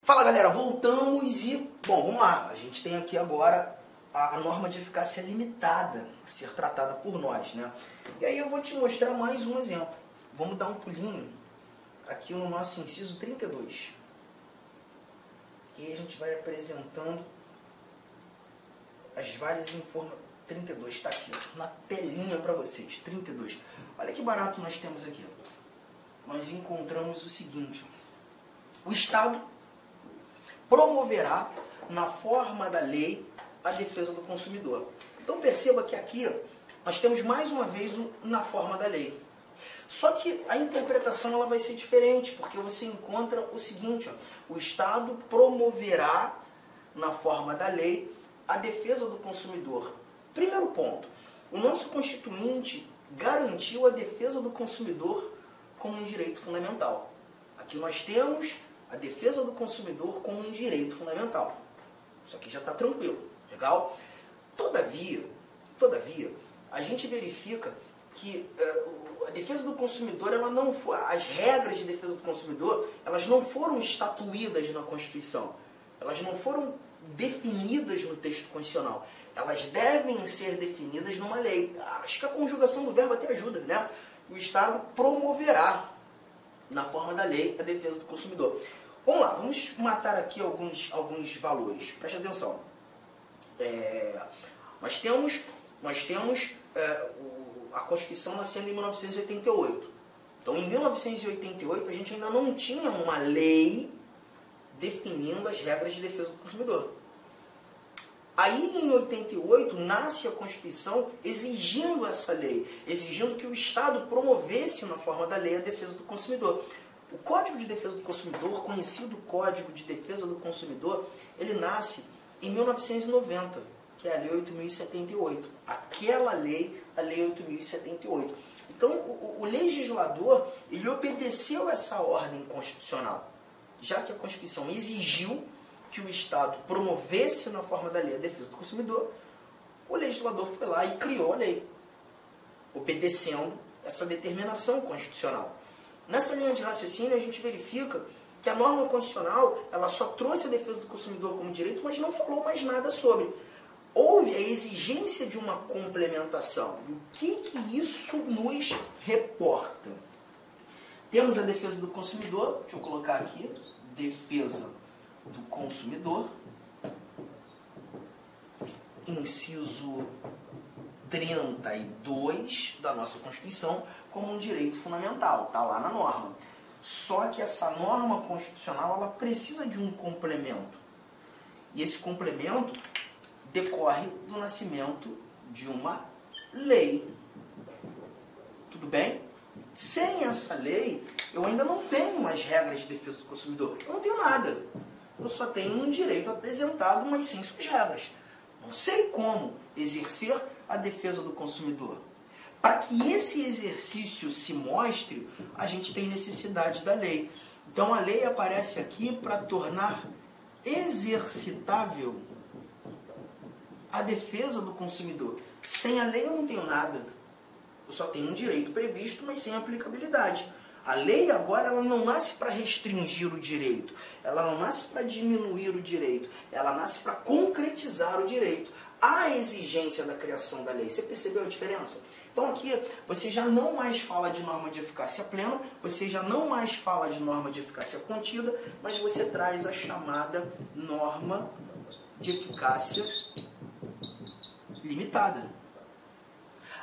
Fala galera, voltamos e, bom, vamos lá. A gente tem aqui agora a norma de eficácia limitada a ser tratada por nós, né? E aí eu vou te mostrar mais um exemplo. Vamos dar um pulinho aqui no nosso inciso 32. E aí a gente vai apresentando as várias informações. 32, está aqui, ó, na telinha para vocês, 32. Olha que barato nós temos aqui. Nós encontramos o seguinte: o Estado promoverá, na forma da lei, a defesa do consumidor. Então perceba que aqui nós temos mais uma vez o na forma da lei. Só que a interpretação ela vai ser diferente, porque você encontra o seguinte: ó, o Estado promoverá, na forma da lei, a defesa do consumidor. Primeiro ponto, o nosso Constituinte garantiu a defesa do consumidor como um direito fundamental. Aqui nós temos a defesa do consumidor como um direito fundamental. Isso aqui já está tranquilo, legal? Todavia, a gente verifica que a defesa do consumidor, ela não foi, as regras de defesa do consumidor, elas não foram estatuídas na Constituição. Elas não foram definidas no texto constitucional. Elas devem ser definidas numa lei. Acho que a conjugação do verbo até ajuda, né? O Estado promoverá, na forma da lei, a defesa do consumidor. Vamos lá, vamos matar aqui alguns valores. Preste atenção. Nós temos a Constituição nascendo em 1988. Então, em 1988, a gente ainda não tinha uma lei definindo as regras de defesa do consumidor. Aí, em 88, nasce a Constituição exigindo essa lei, exigindo que o Estado promovesse, na forma da lei, a defesa do consumidor. O Código de Defesa do Consumidor, conhecido Código de Defesa do Consumidor, ele nasce em 1990, que é a Lei 8.078. Aquela lei, a Lei 8.078. Então, o legislador, ele obedeceu essa ordem constitucional, já que a Constituição exigiu que o Estado promovesse, na forma da lei, a defesa do consumidor. O legislador foi lá e criou a lei, obedecendo essa determinação constitucional. Nessa linha de raciocínio, a gente verifica que a norma constitucional ela só trouxe a defesa do consumidor como direito, mas não falou mais nada sobre. Houve a exigência de uma complementação. E o que isso nos reporta? Temos a defesa do consumidor, deixa eu colocar aqui, defesa do consumidor, inciso 32 da nossa Constituição, como um direito fundamental, está lá na norma. Só que essa norma constitucional ela precisa de um complemento. E esse complemento decorre do nascimento de uma lei. Tudo bem? Sem essa lei, eu ainda não tenho as regras de defesa do consumidor. Eu não tenho nada. Eu só tenho um direito apresentado, mas sem suas regras. Não sei como exercer a defesa do consumidor. Para que esse exercício se mostre, a gente tem necessidade da lei. Então a lei aparece aqui para tornar exercitável a defesa do consumidor. Sem a lei eu não tenho nada. Eu só tenho um direito previsto, mas sem aplicabilidade. A lei agora ela não nasce para restringir o direito, ela não nasce para diminuir o direito, ela nasce para concretizar o direito. Há exigência da criação da lei. Você percebeu a diferença? Então aqui você já não mais fala de norma de eficácia plena, você já não mais fala de norma de eficácia contida, mas você traz a chamada norma de eficácia limitada.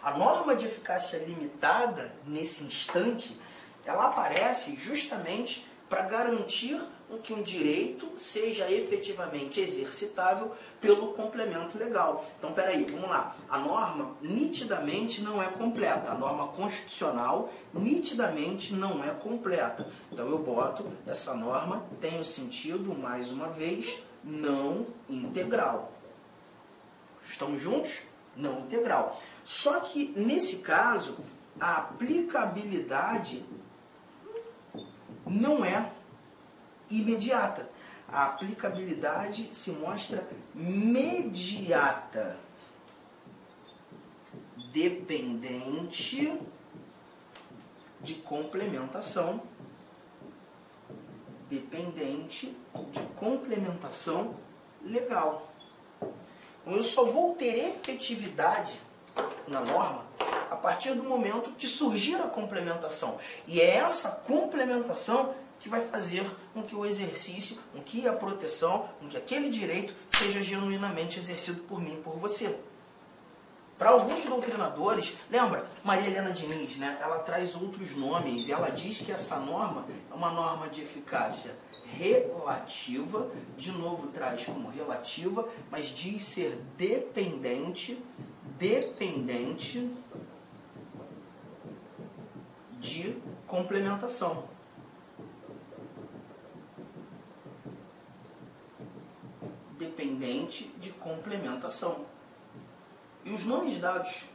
A norma de eficácia limitada, nesse instante, ela aparece justamente para garantir que um direito seja efetivamente exercitável pelo complemento legal. Então, peraí, vamos lá. A norma nitidamente não é completa. A norma constitucional nitidamente não é completa. Então, eu boto essa norma tem o sentido, mais uma vez, não integral. Estamos juntos? Não integral. Só que, nesse caso, a aplicabilidade não é imediata. A aplicabilidade se mostra mediata, dependente de complementação dependente de complementação legal. Eu só vou ter efetividade na norma a partir do momento que surgir a complementação. E é essa complementação que vai fazer com que o exercício, com que a proteção, com que aquele direito seja genuinamente exercido por mim e por você. Para alguns doutrinadores, lembra, Maria Helena Diniz, né, ela traz outros nomes, e ela diz que essa norma é uma norma de eficácia relativa, de novo traz como relativa, mas diz ser dependente de complementação. Dependente de complementação. E os nomes dados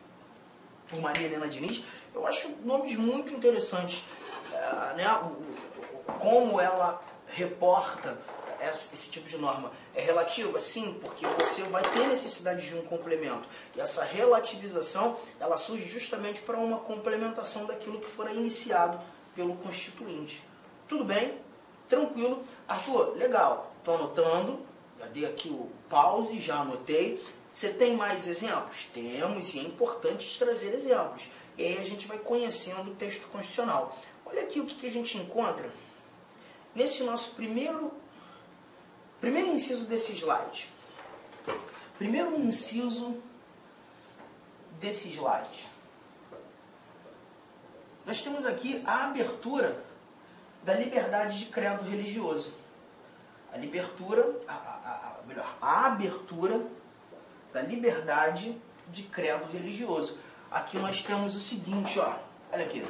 por Maria Helena Diniz, eu acho nomes muito interessantes, né? Como ela reporta esse tipo de norma. É relativa? Sim, porque você vai ter necessidade de um complemento. E essa relativização, ela surge justamente para uma complementação daquilo que fora iniciado pelo constituinte. Tudo bem? Tranquilo? Arthur, legal. Estou anotando. Já dei aqui o pause, já anotei. Você tem mais exemplos? Temos, e é importante trazer exemplos. E aí a gente vai conhecendo o texto constitucional. Olha aqui o que a gente encontra nesse nosso primeiro inciso desse slide. Primeiro inciso desse slide. Nós temos aqui a abertura da liberdade de credo religioso. A abertura da liberdade de credo religioso. Aqui nós temos o seguinte, ó, olha aqui.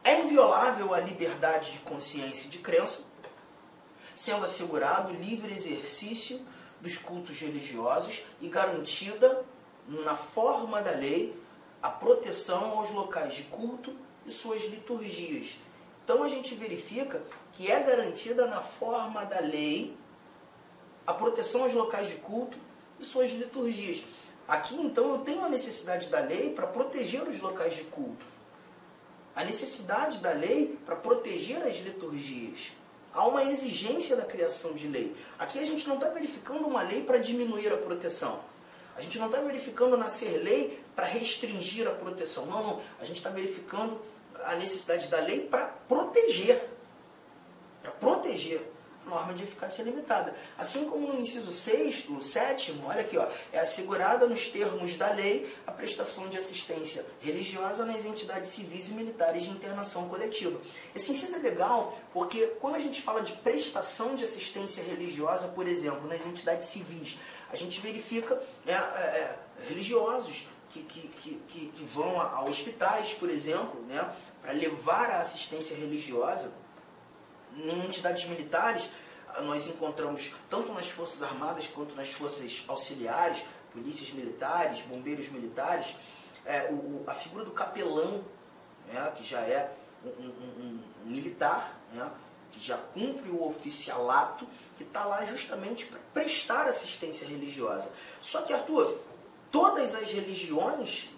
É inviolável a liberdade de consciência e de crença, sendo assegurado o livre exercício dos cultos religiosos e garantida, na forma da lei, a proteção aos locais de culto e suas liturgias. Então a gente verifica que é garantida na forma da lei a proteção aos locais de culto e suas liturgias. Aqui então eu tenho a necessidade da lei para proteger os locais de culto. A necessidade da lei para proteger as liturgias. Há uma exigência da criação de lei. Aqui a gente não está verificando uma lei para diminuir a proteção. A gente não está verificando nascer lei para restringir a proteção. Não, não. A gente está verificando a necessidade da lei para proteger. Para proteger. A norma de eficácia limitada. Assim como no inciso 6º, 7º, olha aqui, ó, é assegurada nos termos da lei a prestação de assistência religiosa nas entidades civis e militares de internação coletiva. Esse inciso é legal porque quando a gente fala de prestação de assistência religiosa, por exemplo, nas entidades civis, a gente verifica religiosos que vão a hospitais, por exemplo, né, para levar a assistência religiosa. Em entidades militares, nós encontramos, tanto nas Forças Armadas quanto nas Forças Auxiliares, polícias militares, bombeiros militares, a figura do capelão, né, que já é um militar, né, que já cumpre o oficialato, que está lá justamente para prestar assistência religiosa. Só que, Arthur, todas as religiões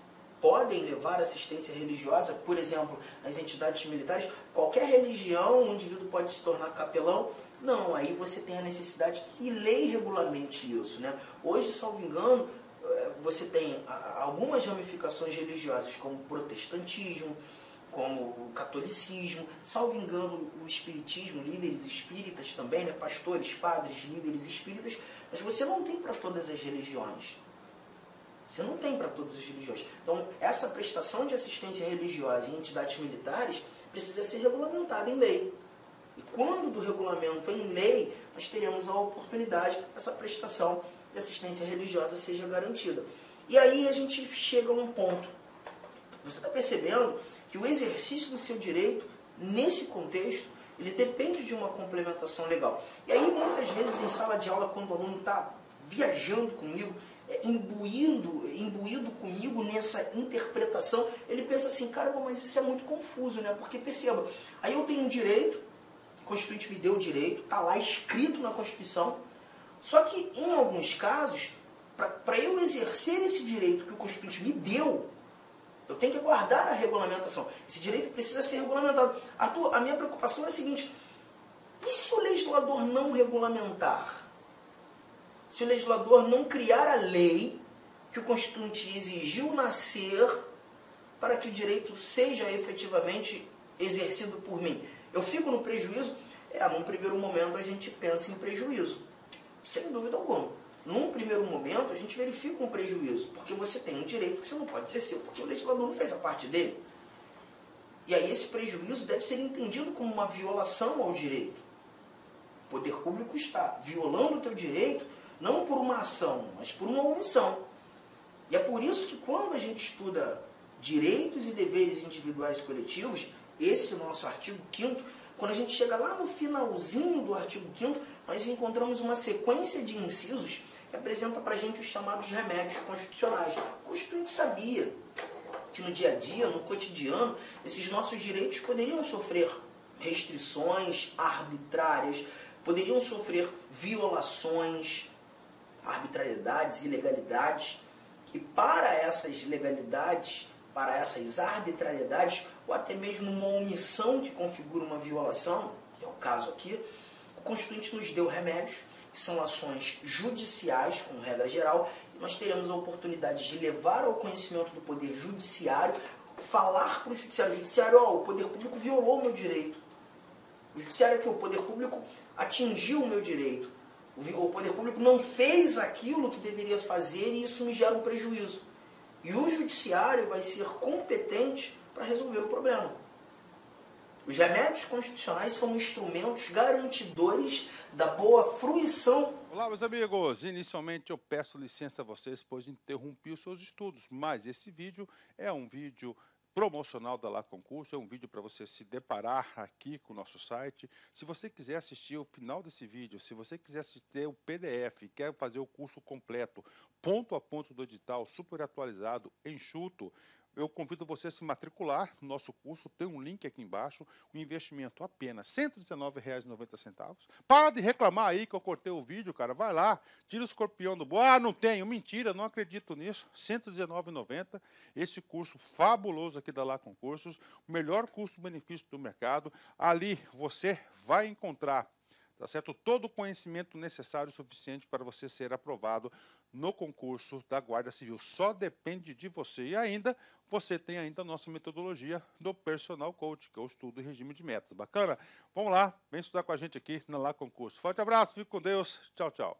podem levar assistência religiosa, por exemplo, nas entidades militares. Qualquer religião, um indivíduo pode se tornar capelão? Não, aí você tem a necessidade que lei regulamente isso, né? Hoje, salvo engano, você tem algumas ramificações religiosas, como o protestantismo, como o catolicismo, salvo engano, o espiritismo, líderes espíritas também, né? Pastores, padres, líderes espíritas, mas você não tem para todas as religiões. Você não tem para todas as religiões. Então, essa prestação de assistência religiosa em entidades militares precisa ser regulamentada em lei. E quando do regulamento em lei, nós teremos a oportunidade que essa prestação de assistência religiosa seja garantida. E aí a gente chega a um ponto. Você está percebendo que o exercício do seu direito, nesse contexto, ele depende de uma complementação legal. E aí, muitas vezes, em sala de aula, quando o aluno está viajando comigo, imbuído comigo nessa interpretação, ele pensa assim, caramba, mas isso é muito confuso, né? Porque perceba, aí eu tenho um direito, o Constituinte me deu o direito, está lá escrito na Constituição, só que em alguns casos, para eu exercer esse direito que o Constituinte me deu, eu tenho que aguardar a regulamentação. Esse direito precisa ser regulamentado. Arthur, a minha preocupação é a seguinte, E se o legislador não regulamentar? Se o legislador não criar a lei que o Constituinte exigiu nascer para que o direito seja efetivamente exercido por mim? Eu fico no prejuízo? Num primeiro momento a gente pensa em prejuízo, sem dúvida alguma. Num primeiro momento a gente verifica um prejuízo, porque você tem um direito que você não pode exercer, porque o legislador não fez a parte dele. E aí esse prejuízo deve ser entendido como uma violação ao direito. O poder público está violando o teu direito, não por uma ação, mas por uma omissão. E é por isso que quando a gente estuda direitos e deveres individuais e coletivos, esse nosso artigo 5º, quando a gente chega lá no finalzinho do artigo 5º, nós encontramos uma sequência de incisos que apresenta para a gente os chamados remédios constitucionais. O Constituinte sabia que no dia a dia, no cotidiano, esses nossos direitos poderiam sofrer restrições arbitrárias, poderiam sofrer violações, arbitrariedades, ilegalidades. E para essas ilegalidades, para essas arbitrariedades, ou até mesmo uma omissão que configura uma violação, que é o caso aqui, o Constituinte nos deu remédios, que são ações judiciais, como regra geral, e nós teremos a oportunidade de levar ao conhecimento do Poder Judiciário, falar para o Judiciário, o Poder Público violou o meu direito. O Judiciário aqui, o Poder Público atingiu o meu direito. O Poder Público não fez aquilo que deveria fazer e isso me gera um prejuízo. E o Judiciário vai ser competente para resolver o problema. Os remédios constitucionais são instrumentos garantidores da boa fruição. Olá, meus amigos. Inicialmente eu peço licença a vocês, pois interrompi os seus estudos, mas esse vídeo é um vídeo promocional da Lá Concurso, é um vídeo para você se deparar aqui com o nosso site. Se você quiser assistir o final desse vídeo, se você quiser assistir o PDF, quer fazer o curso completo, ponto a ponto do edital, super atualizado, enxuto, eu convido você a se matricular no nosso curso, tem um link aqui embaixo, o investimento apenas R$ 119,90. Para de reclamar aí que eu cortei o vídeo, cara, vai lá, tira o escorpião do bolso. Não tenho, mentira, não acredito nisso, R$ 119,90, esse curso fabuloso aqui da Lá Concursos, o melhor custo-benefício do mercado, ali você vai encontrar, tá certo? Todo o conhecimento necessário e suficiente para você ser aprovado no concurso da Guarda Civil. Só depende de você. E ainda, você tem ainda a nossa metodologia do Personal Coach, que é o estudo e regime de metas. Bacana? Vamos lá, vem estudar com a gente aqui na Lá Concurso. Forte abraço, fique com Deus. Tchau, tchau.